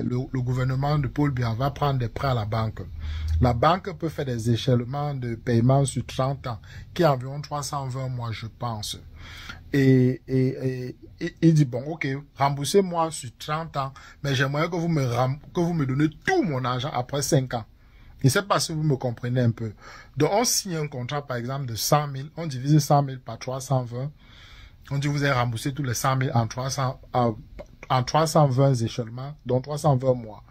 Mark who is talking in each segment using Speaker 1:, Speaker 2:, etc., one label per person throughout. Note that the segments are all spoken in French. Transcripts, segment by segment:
Speaker 1: le gouvernement de Paul Biya va prendre des prêts à la banque. La banque peut faire des échelonnements de paiement sur 30 ans, qui est environ 320 mois, je pense. Et il dit, bon, ok, remboursez-moi sur 30 ans, mais j'aimerais que vous me donnez tout mon argent après 5 ans. Je ne sais pas si vous me comprenez un peu. Donc, on signe un contrat, par exemple, de 100 000, on divise 100 000 par 320, on dit, vous allez rembourser tous les 100 000 en 320 échelonnements, donc 320 mois.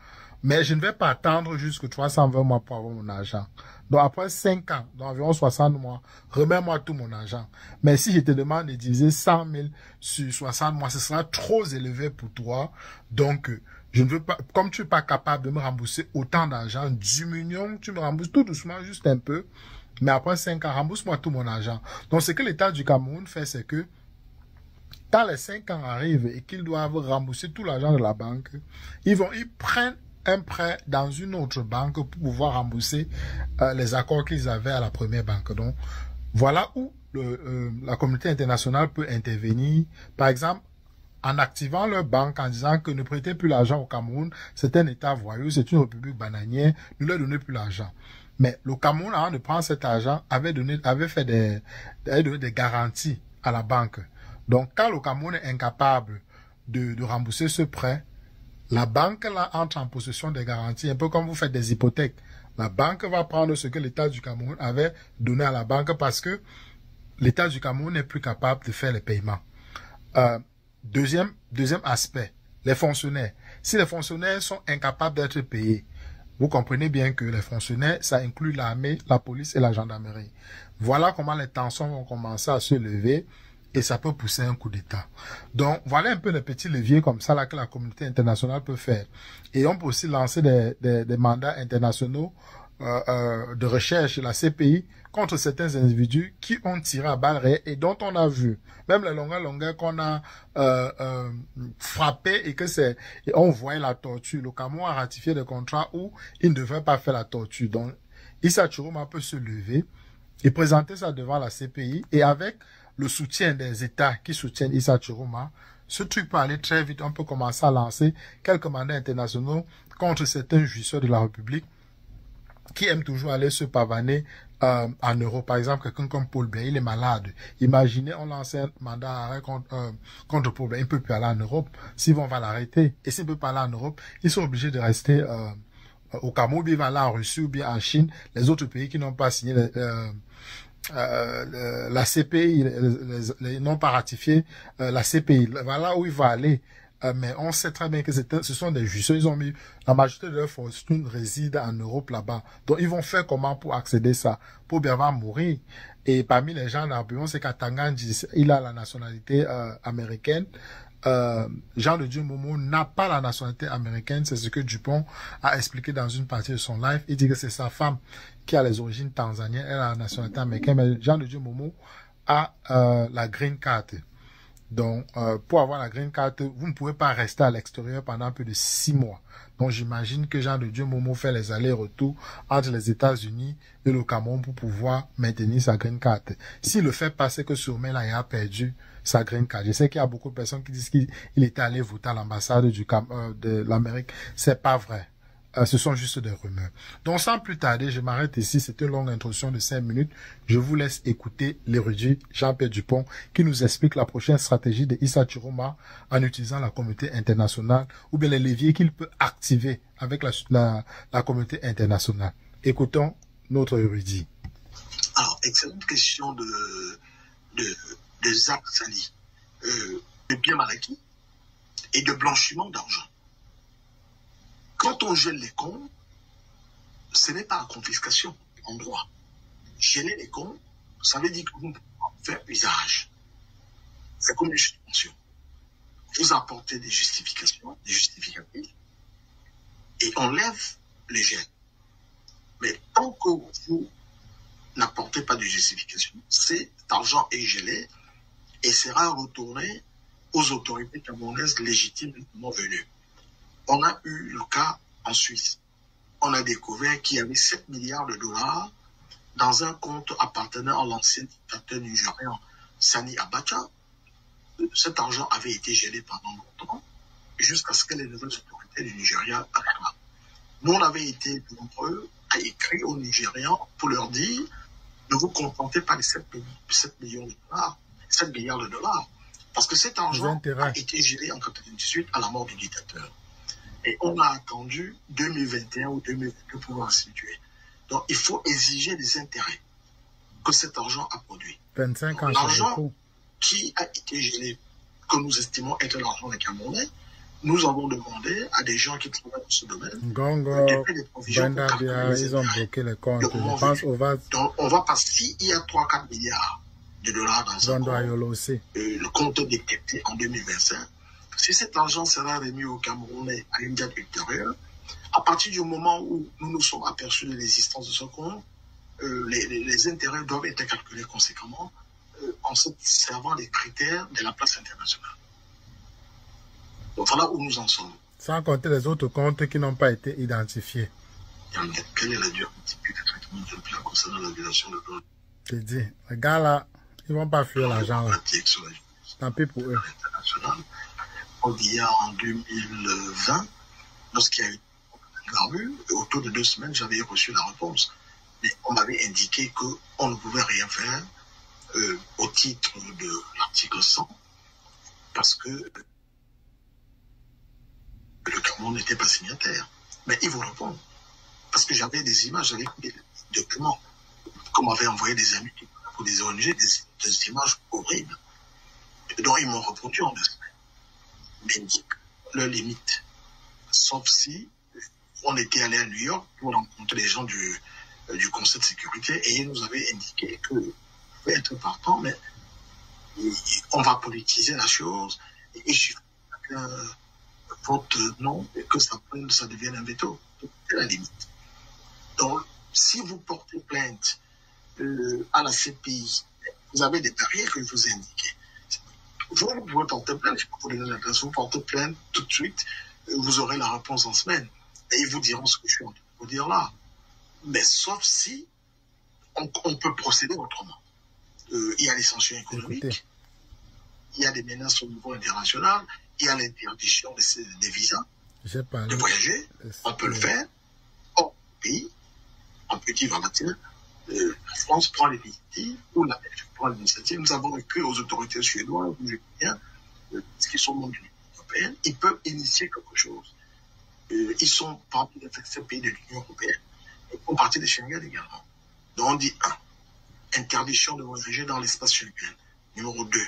Speaker 1: Mais je ne vais pas attendre jusqu'à 320 mois pour avoir mon argent. Donc après 5 ans, donc environ 60 mois, remets-moi tout mon argent. Mais si je te demande de diviser 100 000 sur 60 mois, ce sera trop élevé pour toi. Donc, je ne veux pas, comme tu n'es pas capable de me rembourser autant d'argent, diminuons, tu me rembourses tout doucement, juste un peu. Mais après 5 ans, rembourse-moi tout mon argent. Donc, ce que l'État du Cameroun fait, c'est que quand les 5 ans arrivent et qu'ils doivent rembourser tout l'argent de la banque, ils prennent un prêt dans une autre banque pour pouvoir rembourser les accords qu'ils avaient à la première banque. Donc, voilà où la communauté internationale peut intervenir. Par exemple, en activant leur banque, en disant que ne prêtez plus l'argent au Cameroun, c'est un État voyou, c'est une république bananière, ne leur donnez plus l'argent. Mais le Cameroun, avant de prendre cet argent, avait donné des garanties à la banque. Donc, quand le Cameroun est incapable de rembourser ce prêt, la banque là entre en possession des garanties, un peu comme vous faites des hypothèques. La banque va prendre ce que l'État du Cameroun avait donné à la banque parce que l'État du Cameroun n'est plus capable de faire les paiements. Deuxième aspect, les fonctionnaires. Si les fonctionnaires sont incapables d'être payés, vous comprenez bien que les fonctionnaires, ça inclut l'armée, la police et la gendarmerie. Voilà comment les tensions vont commencer à se lever. Et ça peut pousser un coup d'État. Donc, voilà un peu les petits leviers comme ça là que la communauté internationale peut faire. Et on peut aussi lancer des mandats internationaux de recherche, la CPI, contre certains individus qui ont tiré à balles réelles et dont on a vu, même les longueurs qu'on a frappé et on voyait la torture. Le Cameroun a ratifié des contrats où il ne devrait pas faire la torture. Donc, Issa Chiroma peut se lever et présenter ça devant la CPI et avec le soutien des États qui soutiennent Issa Chiroma, ce truc peut aller très vite. On peut commencer à lancer quelques mandats internationaux contre certains jouisseurs de la République qui aiment toujours aller se pavaner en Europe. Par exemple, quelqu'un comme Paul Biya, il est malade. Imaginez, on lance un mandat d'arrêt contre Paul Biya. Il ne peut plus aller en Europe. S'ils vont, on va l'arrêter. Et s'il ne peut pas aller en Europe, ils sont obligés de rester au Cameroun, il va aller en Russie ou bien en Chine. Les autres pays qui n'ont pas signé la CPI, ils n'ont pas ratifié la CPI. Voilà où il va aller. Mais on sait très bien que ce sont des jouisseurs. Ils ont mis, la majorité de leur fortune réside en Europe là-bas. Donc, ils vont faire comment pour accéder à ça? Pour bien va mourir. Et parmi les gens d'Arbuon, c'est qu'Atangandji, il a la nationalité américaine. Jean de Dieu Momo n'a pas la nationalité américaine. C'est ce que Dupont a expliqué dans une partie de son live. Il dit que c'est sa femme qui a les origines tanzaniennes. Elle a la nationalité américaine. Mais Jean de Dieu Momo a la green card. Donc, pour avoir la green card, vous ne pouvez pas rester à l'extérieur pendant plus de 6 mois. Donc, j'imagine que Jean de Dieu Momo fait les allers-retours entre les États-Unis et le Cameroun pour pouvoir maintenir sa green card. S'il le fait pas, c'est que sûrement il a perdu sa green card. Je sais qu'il y a beaucoup de personnes qui disent qu'il était allé voter à l'ambassade de l'Amérique. C'est pas vrai. Ce sont juste des rumeurs. Donc, sans plus tarder, je m'arrête ici. C'était une longue introduction de 5 minutes. Je vous laisse écouter l'érudit Jean-Pierre Dupont qui nous explique la prochaine stratégie de Issa Chiroma en utilisant la communauté internationale ou bien les leviers qu'il peut activer avec la communauté internationale. Écoutons notre érudit.
Speaker 2: Alors, excellente question de Zach Sali, de bien mal acquis et de blanchiment d'argent. Quand on gèle les comptes, ce n'est pas la confiscation en droit. Gêner les comptes, ça veut dire que vous ne pouvez pas faire usage. C'est comme une suspension. Vous apportez des justifications, des justificatifs, et on lève les gels. Mais tant que vous n'apportez pas de justification, cet argent est gelé et sera retourné aux autorités camerounaises légitimement venues. On a eu le cas en Suisse. On a découvert qu'il y avait 7 milliards de dollars dans un compte appartenant à l'ancien dictateur nigérian Sani Abacha. Cet argent avait été gelé pendant longtemps jusqu'à ce que les nouvelles autorités autorités du Nigeria à la main. Nous, on avait été nombreux à écrire aux Nigérians pour leur dire ne vous contentez pas de 7 millions de dollars, 7 milliards de dollars, parce que cet argent a été géré en 1998 à la mort du dictateur. Et on a attendu 2021 ou 2022 pour pouvoir situer. Donc, il faut exiger des intérêts que cet argent a produit.
Speaker 1: 25 ans,
Speaker 2: l'argent qui a été géré, que nous estimons être l'argent des Camerounais, nous avons demandé à des gens qui travaillent dans ce domaine de faire des provisions pour calculer
Speaker 1: ils ont bloqué les comptes. Je pense
Speaker 2: donc, on va passer, s'il y a 3-4 milliards de dollars dans un compte, le compte détecté en 2025, si cet argent sera remis aux Camerounais à une date ultérieure, à partir du moment où nous nous sommes aperçus de l'existence de ce compte, les intérêts doivent être calculés conséquemment en se servant des critères de la place internationale. Donc voilà où nous en sommes.
Speaker 1: Sans compter les autres comptes qui n'ont pas été identifiés.
Speaker 2: Quelle est la durée typique de traitement de plan concernant la violation de droits?
Speaker 1: Je te dis, les gars là, ils ne vont pas fuir l'argent. Tant pis pour eux.
Speaker 2: Il y a en 2020, lorsqu'il y a eu une gravure, autour de 2 semaines, j'avais reçu la réponse. Mais on m'avait indiqué qu'on ne pouvait rien faire au titre de l'article 100 parce que le Cameroun n'était pas signataire. Mais ils vous répondent. Parce que j'avais des images, j'avais des documents qu'on m'avait envoyé des amis pour des ONG, des images horribles. Et donc ils m'ont répondu en 2 semaines. Mais indiquent leurs limites. Sauf si on était allé à New York pour rencontrer les gens du Conseil de sécurité et ils nous avaient indiqué que peut être partant, mais on va politiser la chose et il suffit qu'un vote non et que ça devienne un veto. C'est la limite. Donc, si vous portez plainte à la CPI, vous avez des barrières que je vous ai indiquées. Vous pouvez porter plainte, je peux vous donner l'adresse, vous portez plainte tout de suite, vous aurez la réponse en semaine. Et ils vous diront ce que je suis en train de vous dire là. Mais sauf si on peut procéder autrement. Il y a les sanctions économiques, il y a des menaces au niveau international, il y a l'interdiction des visas, de voyager, on peut le faire. Hors pays, en petit volatile, la France prend l'initiative, ou la Belgique prend l'initiative. Nous avons écrit aux autorités suédoises, ou européennes, qui sont membres de l'Union européenne, ils peuvent initier quelque chose. Ils sont parmi les 27 pays de l'Union européenne, et font partie des Schengen également. Donc on dit 1, interdiction de voyager dans l'espace Schengen. Numéro 2,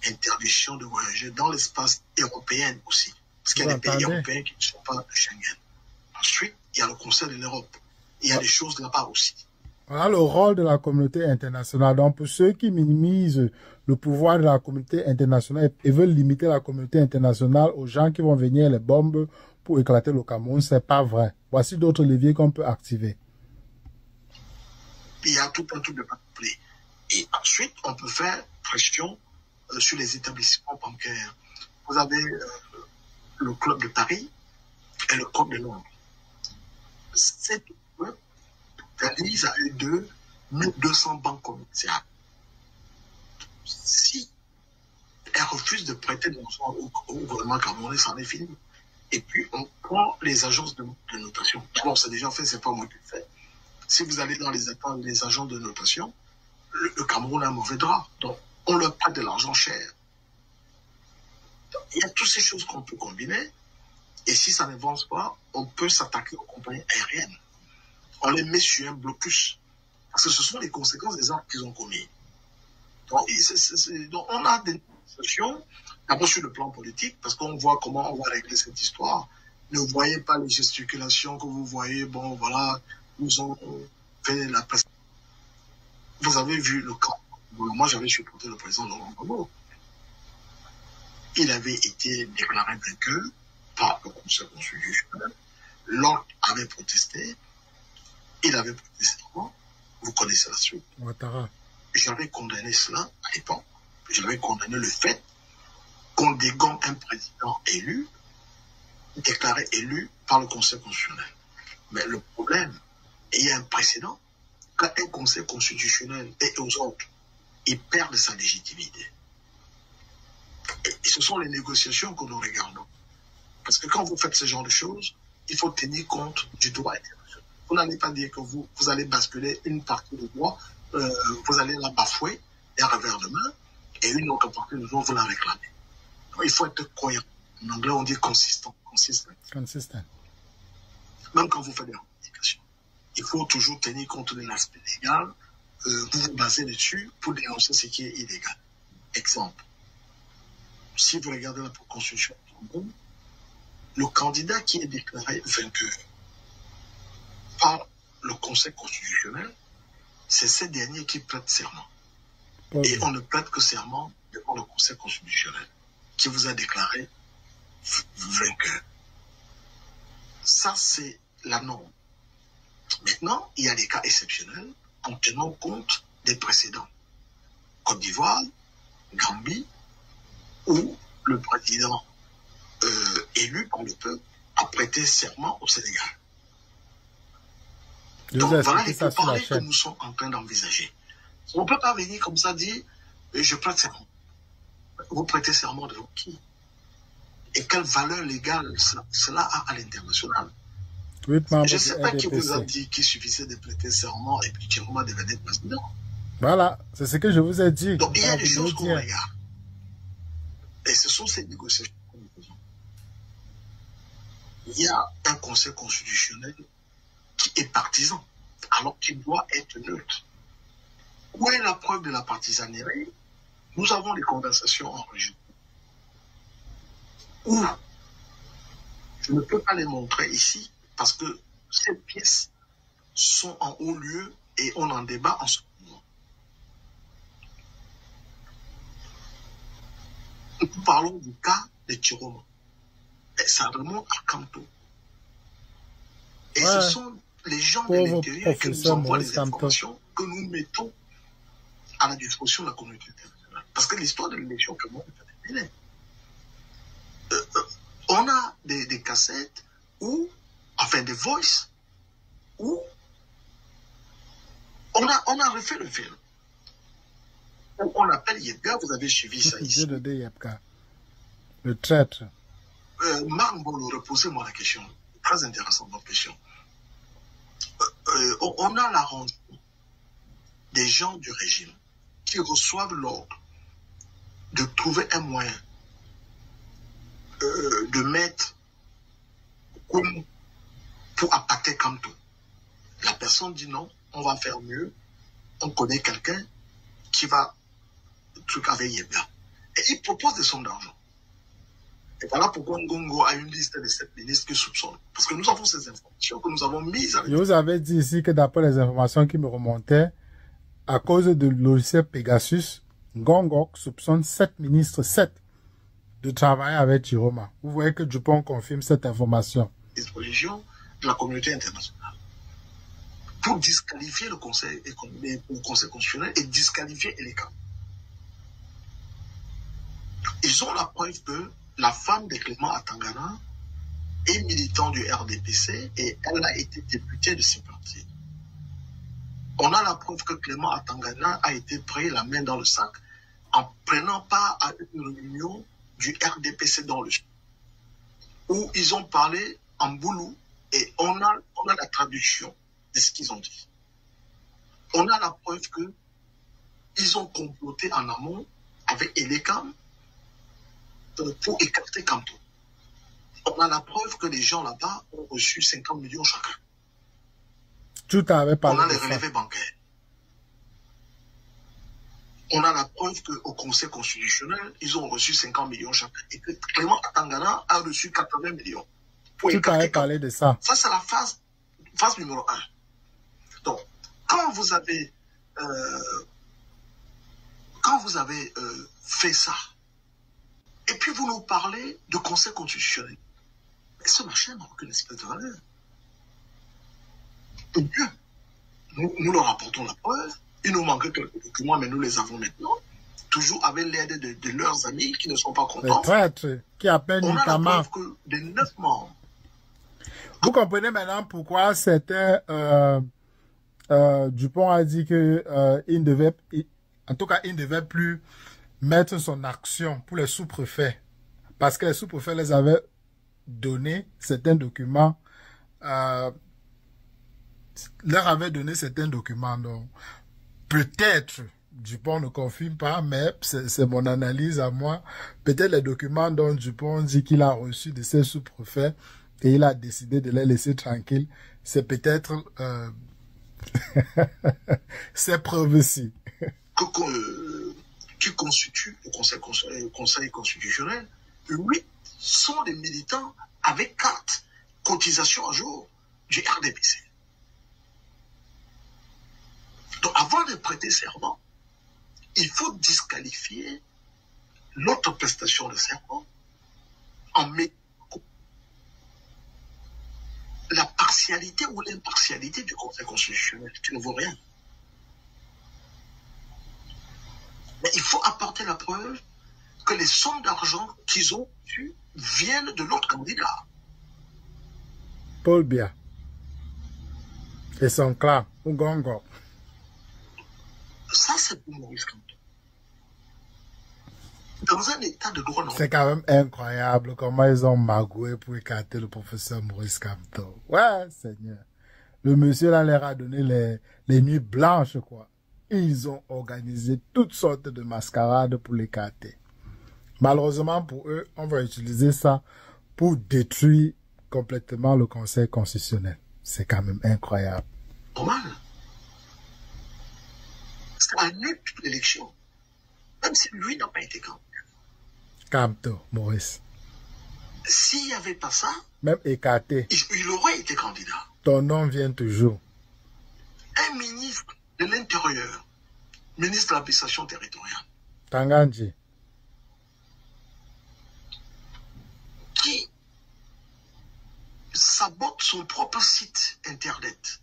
Speaker 2: interdiction de voyager dans l'espace européen aussi. Parce qu'il y a des pays européens qui ne sont pas de Schengen. Ensuite, il y a le Conseil de l'Europe. Il y a des choses là-bas aussi.
Speaker 1: Voilà le rôle de la communauté internationale. Donc, pour ceux qui minimisent le pouvoir de la communauté internationale et veulent limiter la communauté internationale aux gens qui vont venir les bombes pour éclater le Cameroun, c'est pas vrai. Voici d'autres leviers qu'on peut activer.
Speaker 2: Il y a tout un truc de panoplie. Et ensuite, on peut faire pression sur les établissements bancaires. Vous avez le Club de Paris et le Club de Londres. Ces deux clubs réalisent à eux deux 1200 banques commerciales. Si elles refusent de prêter de l'argent au gouvernement camerounais, ça en est fini. Et puis, on prend les agences de notation. Bon, c'est déjà fait, c'est pas moi qui le fais. Si vous allez dans les agences de notation, le Cameroun a un mauvais drap. Donc, on leur prête de l'argent cher. Donc, il y a toutes ces choses qu'on peut combiner. Et si ça n'avance pas, on peut s'attaquer aux compagnies aériennes. On les met sur un blocus. Parce que ce sont les conséquences des actes qu'ils ont commis. Donc, donc on a des négociations, d'abord sur le plan politique, parce qu'on voit comment on va régler cette histoire. Ne voyez pas les gesticulations que vous voyez, bon, voilà, nous ont fait la presse. Vous avez vu le cas. Moi, j'avais supporté le président Laurent Gbagbo. Il avait été déclaré vainqueur par le Conseil constitutionnel. L'autre avait protesté. Il avait protesté. Vous connaissez la suite.
Speaker 1: Ouattara.
Speaker 2: J'avais condamné cela à l'époque. J'avais condamné le fait qu'on dégomme un président élu, déclaré élu par le Conseil constitutionnel. Mais le problème, et il y a un précédent, quand un Conseil constitutionnel et aux autres, ils perdent sa légitimité. Et ce sont les négociations que nous regardons. Parce que quand vous faites ce genre de choses, il faut tenir compte du droit international. Vous n'allez pas dire que vous allez basculer une partie du droit, vous allez la bafouer d'un revers de main, et une autre partie du droit, vous la réclamez. Donc, il faut être cohérent. En anglais, on dit consistent. Même quand vous faites des revendications, il faut toujours tenir compte de l'aspect légal. Vous vous basez dessus pour dénoncer ce qui est illégal. Exemple. Si vous regardez la Constitution, le candidat qui est déclaré vainqueur par le Conseil constitutionnel, c'est ce dernier qui prête serment. Et on ne prête que serment devant le Conseil constitutionnel qui vous a déclaré vainqueur. Ça, c'est la norme. Maintenant, il y a des cas exceptionnels en tenant compte des précédents. Côte d'Ivoire, Gambie, où le président élu par le peuple a prêté serment au Sénégal. Donc voilà les pourparlers que nous sommes en train d'envisager. On ne peut pas venir comme ça dire je prête serment. Vous prêtez serment devant qui? Et quelle valeur légale cela a à l'international? Je ne sais pas qui vous a dit qu'il suffisait de prêter serment et puis Chiroma devenait président.
Speaker 1: Voilà, c'est ce que je vous ai dit.
Speaker 2: Donc il y a des choses qu'on regarde. Et ce sont ces négociations que nous faisons. Il y a un conseil constitutionnel qui est partisan, alors qu'il doit être neutre. Où est la preuve de la partisanerie? Nous avons des conversations en région. Où je ne peux pas les montrer ici parce que ces pièces sont en haut lieu et on en débat en ce moment. Nous parlons du cas de Chiroma. Et ça remonte à Kanto. Et ce sont les gens de l'intérieur qui nous envoient les informations que nous mettons à la disposition de la communauté internationale. Parce que l'histoire de l'élection que moi, je terminée. On a des cassettes ou, enfin des voices, où on a refait le film. On appelle Yebga, vous avez suivi ça ici.
Speaker 1: Le traître.
Speaker 2: Marc Mbolo, reposez-moi la question. Très intéressante votre question. On a l'arrangement des gens du régime qui reçoivent l'ordre de trouver un moyen de mettre comme pour appâter Kanto. La personne dit non, on va faire mieux. On connaît quelqu'un qui va truc avec Yebga. Et il propose des sommes d'argent. Et voilà pourquoi Ngongo a une liste de 7 ministres qui soupçonnent. Parce que nous avons ces informations que nous avons mises à
Speaker 1: Je vous avais dit ici que d'après les informations qui me remontaient, à cause de logiciel Pegasus, Ngongo soupçonne 7 ministres, 7, de travailler avec Chiroma. Vous voyez que Dupont confirme cette information.
Speaker 2: Disposition de la communauté internationale pour disqualifier le Conseil constitutionnel et disqualifier Eleka. Ils ont la preuve que la femme de Clément Atangana est militante du RDPC et elle a été députée de ces partis. On a la preuve que Clément Atangana a été pris la main dans le sac en prenant part à une réunion du RDPC dans le où ils ont parlé en boulou et on a la traduction de ce qu'ils ont dit. On a la preuve que ils ont comploté en amont avec Elekam pour écarter Kanto. On a la preuve que les gens là-bas ont reçu 50 millions chacun.
Speaker 1: Tout avait parlé.
Speaker 2: On a les relevés bancaires. On a la preuve qu'au Conseil constitutionnel, ils ont reçu 50 millions chacun. Et que Clément Atangana a reçu 80 millions.
Speaker 1: Tout avait parlé de ça.
Speaker 2: Ça, c'est la phase numéro 1. Donc, quand vous avez fait ça, et puis vous nous parlez de Conseil constitutionnel, mais ce machin n'a aucune espèce de valeur. Et bien, nous leur apportons la preuve. Il nous manquait quelques documents, mais nous les avons maintenant. Toujours avec l'aide de leurs amis qui ne sont pas contents.
Speaker 1: Les traîtres qui appellent
Speaker 2: on
Speaker 1: Nikama.
Speaker 2: A la preuve que des 9 membres.
Speaker 1: Vous comprenez maintenant pourquoi c'était Dupont a dit que il ne devait plus mettre son action pour les sous-préfets. Parce que les sous-préfets les avaient donné certains documents, leur avait donné certains documents. Donc, peut-être, Dupont ne confirme pas, mais c'est mon analyse à moi. Peut-être les documents dont Dupont dit qu'il a reçus de ses sous-préfets et il a décidé de les laisser tranquilles, c'est peut-être ces preuves-ci.
Speaker 2: Qui constituent le conseil constitutionnel, 8 sont des militants avec 4 cotisations à jour du RDPC. Donc, avant de prêter serment, il faut disqualifier l'autre prestation de serment en mettant la partialité ou l'impartialité du Conseil constitutionnel, qui ne vaut rien. Mais il faut apporter la preuve que les sommes d'argent qu'ils ont eues viennent de l'autre candidat.
Speaker 1: Paul Biya et son clan, Ougongo.
Speaker 2: Ça, c'est pour Maurice Kamto. Dans un état de droit normal.
Speaker 1: C'est quand même incroyable comment ils ont magoué pour écarter le professeur Maurice Kamto. Ouais, Seigneur. Le monsieur là leur a donné les nuits blanches, quoi. Ils ont organisé toutes sortes de mascarades pour l'écarter. Malheureusement pour eux, on va utiliser ça pour détruire complètement le Conseil constitutionnel. C'est quand même incroyable.
Speaker 2: Normal. Ça annule toute l'élection. Même si lui n'a pas été candidat.
Speaker 1: Kamto, Maurice.
Speaker 2: S'il n'y avait pas ça,
Speaker 1: même écarté,
Speaker 2: il aurait été candidat.
Speaker 1: Ton nom vient toujours.
Speaker 2: Un ministre de l'Intérieur, ministre de l'administration territoriale,
Speaker 1: Tanganji,
Speaker 2: qui sabote son propre site internet.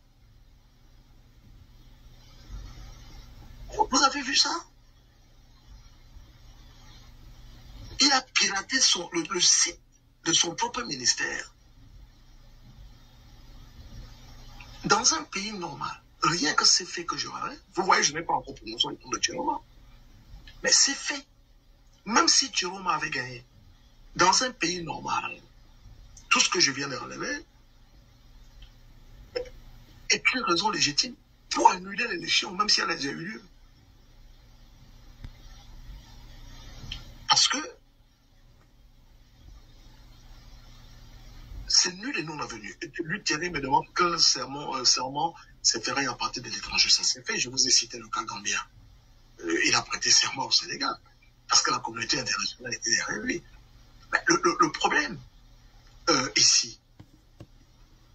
Speaker 2: Vous avez vu ça? Il a piraté le site de son propre ministère. Dans un pays normal, rien que c'est fait que je rêve, vous voyez, je n'ai pas encore prononcé le nom de Chiroma. Mais c'est fait. Même si Chiroma avait gagné, dans un pays normal, tout ce que je viens de relever est une raison légitime pour annuler l'élection, même si elle a déjà eu lieu. Parce que c'est nul et non avenu. Lui, Thierry me demande quel serment s'est fait à partir de l'étranger. Ça s'est fait. Je vous ai cité le cas gambien. Il a prêté serment au Sénégal parce que la communauté internationale était derrière lui. Mais le problème ici,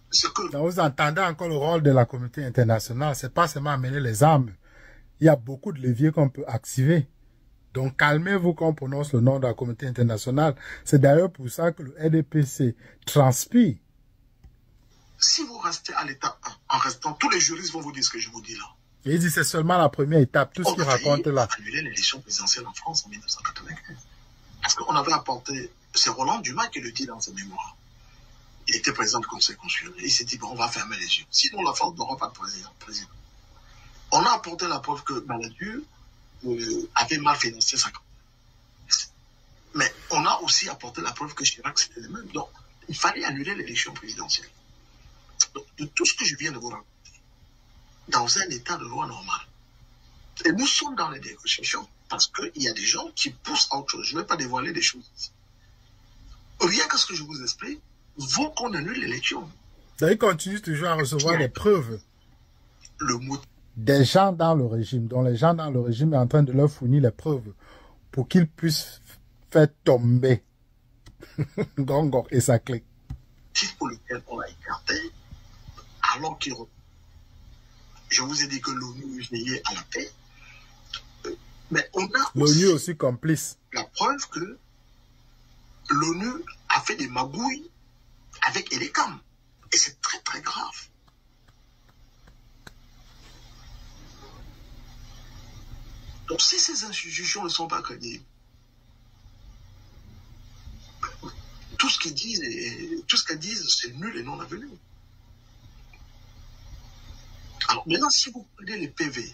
Speaker 2: c'est que...
Speaker 1: Donc vous entendez encore le rôle de la communauté internationale. C'est pas seulement amener les armes. Il y a beaucoup de leviers qu'on peut activer. Donc, calmez-vous quand on prononce le nom de la communauté internationale. C'est d'ailleurs pour ça que le RDPC transpire.
Speaker 2: Si vous restez à l'état 1, en restant, tous les juristes vont vous dire ce que je vous dis là.
Speaker 1: Et il dit c'est seulement la première étape, tout ce qu'il raconte là.
Speaker 2: On a annulé l'élection présidentielle en France en 1995. Parce qu'on avait apporté, c'est Roland Dumas qui le dit dans ses mémoires. Il était président du Conseil constitutionnel. Il s'est dit, bon, on va fermer les yeux. Sinon, la France n'aura pas de président. On a apporté la preuve que Balladur avait mal financé sa campagne. Mais on a aussi apporté la preuve que Chirac c'était le même. Donc, il fallait annuler l'élection présidentielle. Donc, de tout ce que je viens de vous raconter, dans un état de loi normal, et nous sommes dans les négociations, parce qu'il y a des gens qui poussent à autre chose. Je ne vais pas dévoiler des choses ici. Rien que ce que je vous explique, vaut qu'on annule l'élection.
Speaker 1: Donc, il continue toujours à recevoir des preuves.
Speaker 2: Le mot
Speaker 1: des gens dans le régime, dont les gens dans le régime est en train de leur fournir les preuves pour qu'ils puissent faire tomber Gongor et sa clé.
Speaker 2: Pour lequel on a écarté, alors qu'il... Je vous ai dit que l'ONU veillait à la paix, mais on a
Speaker 1: l'ONU aussi complice.
Speaker 2: La preuve que l'ONU a fait des magouilles avec Elecam. Et c'est très très grave. Donc si ces institutions ne sont pas crédibles, tout ce qu'elles disent, c'est nul et non avenu. Alors maintenant, si vous prenez les PV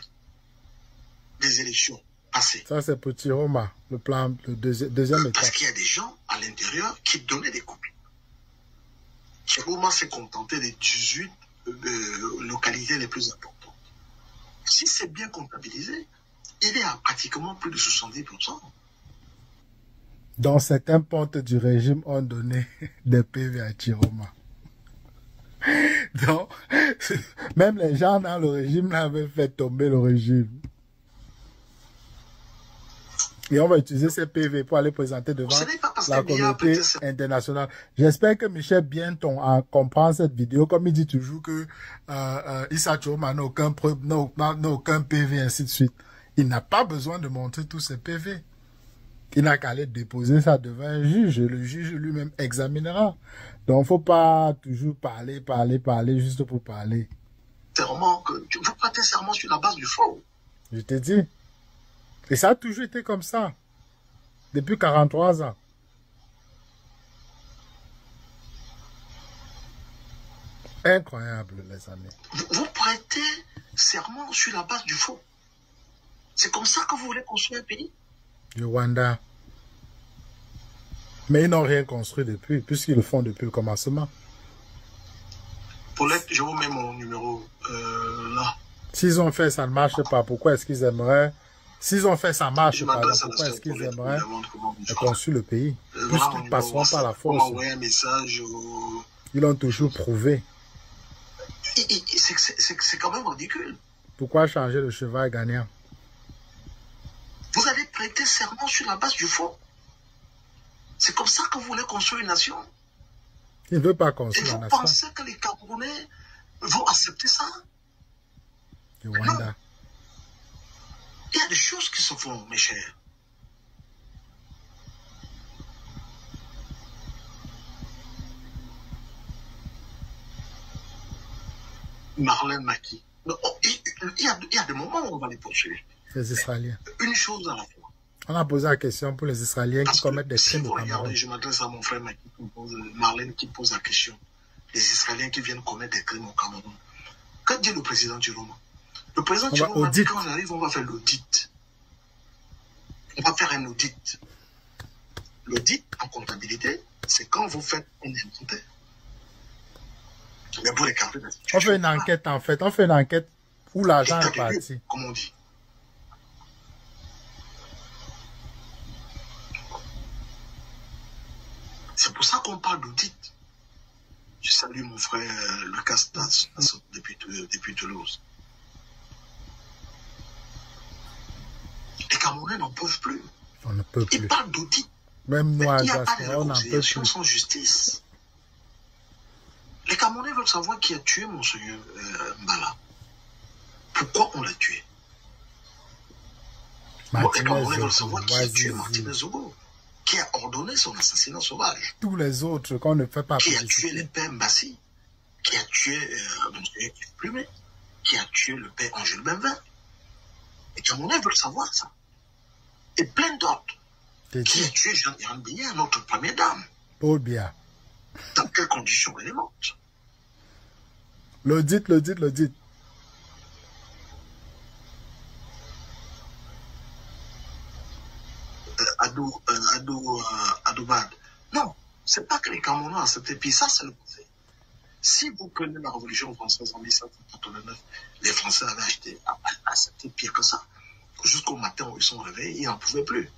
Speaker 2: des élections passées...
Speaker 1: Ça c'est pour Tiroma, le plan, le deuxième état.
Speaker 2: Parce qu'il y a des gens à l'intérieur qui donnaient des copies. Chiroma s'est contenté des 18 localités les plus importantes. Si c'est bien comptabilisé, il est à pratiquement plus de 70%.
Speaker 1: Donc, certains pontes du régime ont donné des PV à Chiroma. Donc, même les gens dans le régime avaient fait tomber le régime. Et on va utiliser ces PV pour aller présenter devant la communauté internationale. J'espère que Michel Bienton comprend cette vidéo, comme il dit toujours que Issa Chiroma n'a aucun PV, ainsi de suite. Il n'a pas besoin de montrer tous ces PV. Il n'a qu'à aller déposer ça devant un juge. Le juge lui-même examinera. Donc, il ne faut pas toujours parler juste pour parler.
Speaker 2: Serment que tu veux prêter serment sur la base du faux.
Speaker 1: Je te dis. Et ça a toujours été comme ça. Depuis 43 ans. Incroyable, les amis.
Speaker 2: Vous prêtez serment sur la base du faux. C'est comme ça que vous voulez construire un pays?
Speaker 1: Le Rwanda. Mais ils n'ont rien construit depuis, puisqu'ils le font depuis le commencement.
Speaker 2: Paulette, je vous mets mon numéro là.
Speaker 1: S'ils ont fait, ça ne marche pas. Pourquoi est-ce qu'ils aimeraient? S'ils ont fait, ça marche pas. Pourquoi est-ce qu'ils aimeraient construire le pays? Puisqu'ils ne passeront pas la force.
Speaker 2: Un message
Speaker 1: Ils l'ont toujours prouvé.
Speaker 2: C'est quand même ridicule.
Speaker 1: Pourquoi changer le cheval gagnant?
Speaker 2: Vous allez prêter serment sur la base du faux. C'est comme ça que vous voulez construire une nation.
Speaker 1: Ils ne veulent pas construire une nation.
Speaker 2: Et vous pensez que les Camerounais vont accepter ça?
Speaker 1: Le Rwanda.
Speaker 2: Non. Il y a des choses qui se font, mes chers. Marlène Maki. Il y a des moments où on va les poursuivre.
Speaker 1: Les Israéliens.
Speaker 2: Une chose à la fois.
Speaker 1: On a posé la question pour les Israéliens qui commettent des crimes au Cameroun.
Speaker 2: Regardez, je m'adresse à mon frère Maki, Marlène qui pose la question. Les Israéliens qui viennent commettre des crimes au Cameroun. Que dit le président Chiroma? Le président Chiroma dit quand j'arrive, on va faire l'audit. On va faire un audit. L'audit en comptabilité, c'est quand vous faites un inventaire. Mais pour les cartes,
Speaker 1: on fait une enquête en fait. On fait une enquête où l'argent est parti.
Speaker 2: Comme on dit. C'est pour ça qu'on parle d'audit. Je salue mon frère Lucas Stas depuis Toulouse. Les Camerounais n'en peuvent plus.
Speaker 1: On ne peut plus.
Speaker 2: Ils parlent d'audit.
Speaker 1: Même nous,
Speaker 2: il n'y a pas de
Speaker 1: on n'en peut
Speaker 2: réconciliation
Speaker 1: plus.
Speaker 2: sans justice. Les Camerounais veulent savoir qui a tué Monseigneur Mbala. Pourquoi on l'a tué? Les Camerounais veulent savoir qui a tué Martinez Zogo. Qui a ordonné son assassinat sauvage?
Speaker 1: Tous les autres qu'on ne fait pas
Speaker 2: qui a tué le père Mbassi? Qui a tué Monseigneur Plumé? Qui a tué le père Angèle Benvin? Les Camerounais veulent savoir ça. Et plein d'autres. Qui a tué Jean-Yann Bignan, notre première dame?
Speaker 1: Paul Biya.
Speaker 2: Dans quelles conditions elle est morte?
Speaker 1: L'audit.
Speaker 2: Adoubad. Non, c'est pas que les Camerounais ont accepté. Puis ça, c'est le passé. Si vous prenez la Révolution française en 1789, les Français avaient accepté pire que ça. Jusqu'au matin où ils sont réveillés, ils n'en pouvaient plus.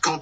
Speaker 2: Quand